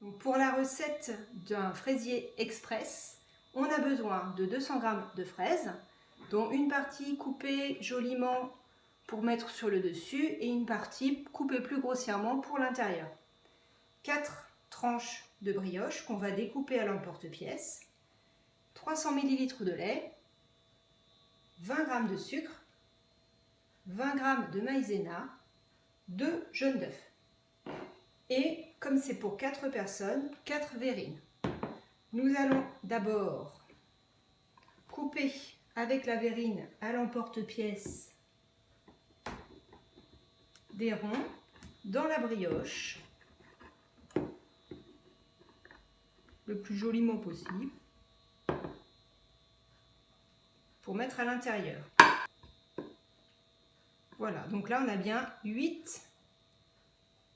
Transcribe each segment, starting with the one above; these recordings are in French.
Donc pour la recette d'un fraisier express, on a besoin de 200 g de fraises, dont une partie coupée joliment pour mettre sur le dessus et une partie coupée plus grossièrement pour l'intérieur. 4 tranches de brioche qu'on va découper à l'emporte-pièce, 300 ml de lait, 20 g de sucre, 20 g de maïzena, 2 jaunes d'œufs. Et comme c'est pour 4 personnes, 4 verrines. Nous allons d'abord couper avec la verrine à l'emporte-pièce des ronds dans la brioche, le plus joliment possible, pour mettre à l'intérieur. Voilà, donc là on a bien 8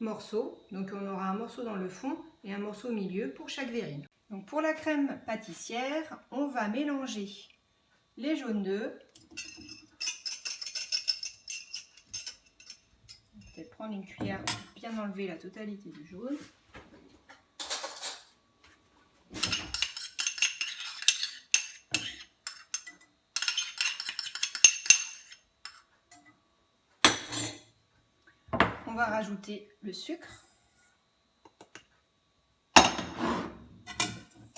morceaux, donc on aura un morceau dans le fond et un morceau au milieu pour chaque verrine. Donc pour la crème pâtissière, on va mélanger les jaunes d'œufs. Je vais peut-être prendre une cuillère pour bien enlever la totalité du jaune. On va rajouter le sucre.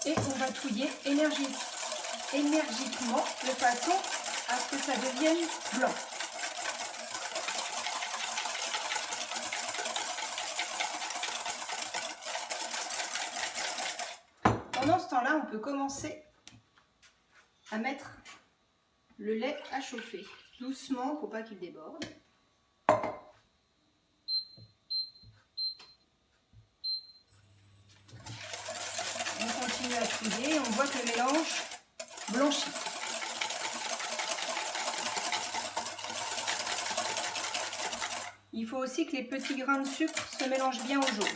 Et on va touiller énergiquement de façon à ce que ça devienne blanc. Pendant ce temps-là, on peut commencer à mettre le lait à chauffer doucement pour pas qu'il déborde. On continue à touiller et on voit que le mélange blanchit. Il faut aussi que les petits grains de sucre se mélangent bien au jaune.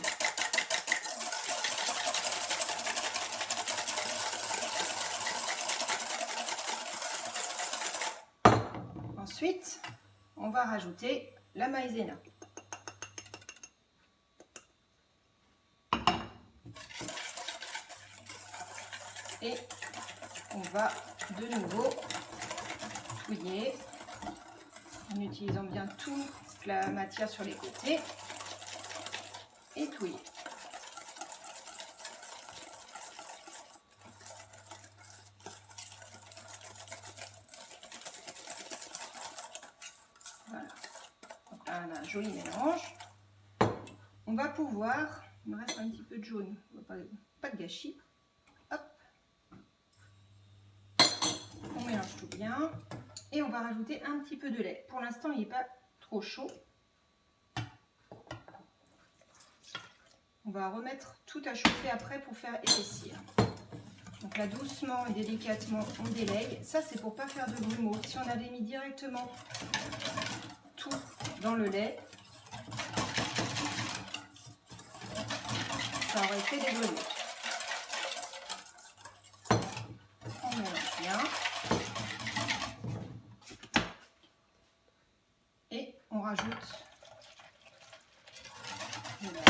Ensuite, on va rajouter la maïzena. Et on va de nouveau touiller en utilisant bien toute la matière sur les côtés et touiller. Voilà. Donc là, on a un joli mélange. On va pouvoir, il me reste un petit peu de jaune, pas de gâchis. Hop. On mélange tout bien et on va rajouter un petit peu de lait. Pour l'instant, il n'est pas trop chaud. On va remettre tout à chauffer après pour faire épaissir. Donc là, doucement et délicatement, on délaye. Ça, c'est pour ne pas faire de grumeaux. Si on avait mis directement tout dans le lait, ça aurait fait des grumeaux. On mélange bien. Et on rajoute du lait.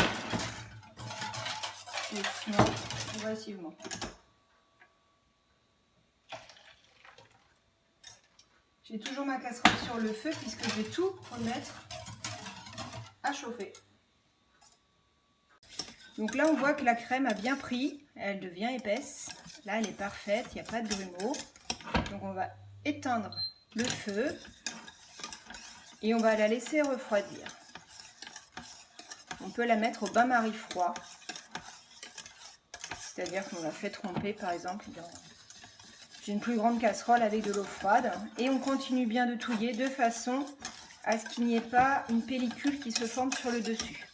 Doucement, progressivement. J'ai toujours ma casserole sur le feu puisque je vais tout remettre à chauffer. Donc là, on voit que la crème a bien pris, elle devient épaisse. Là, elle est parfaite, il n'y a pas de grumeaux. Donc on va éteindre le feu et on va la laisser refroidir. On peut la mettre au bain-marie froid. C'est-à-dire qu'on la fait tremper par exemple dans une plus grande casserole avec de l'eau froide. Et on continue bien de touiller de façon à ce qu'il n'y ait pas une pellicule qui se forme sur le dessus.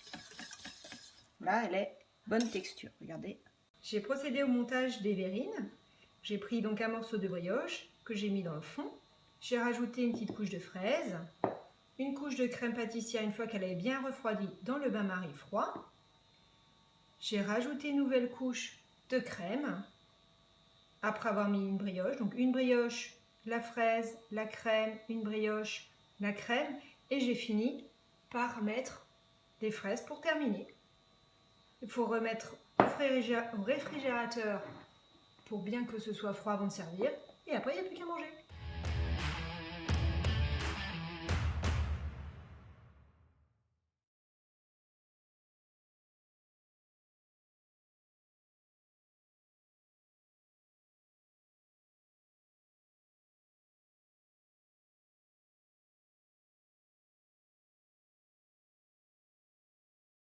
Là, elle est bonne texture, regardez. J'ai procédé au montage des verrines. J'ai pris donc un morceau de brioche que j'ai mis dans le fond. J'ai rajouté une petite couche de fraises, une couche de crème pâtissière une fois qu'elle est bien refroidie dans le bain-marie froid. J'ai rajouté une nouvelle couche de crème après avoir mis une brioche. Donc une brioche, la fraise, la crème, une brioche, la crème. Et j'ai fini par mettre des fraises pour terminer. Il faut au réfrigérateur pour bien que ce soit froid avant de servir. Et après, il n'y a plus qu'à manger.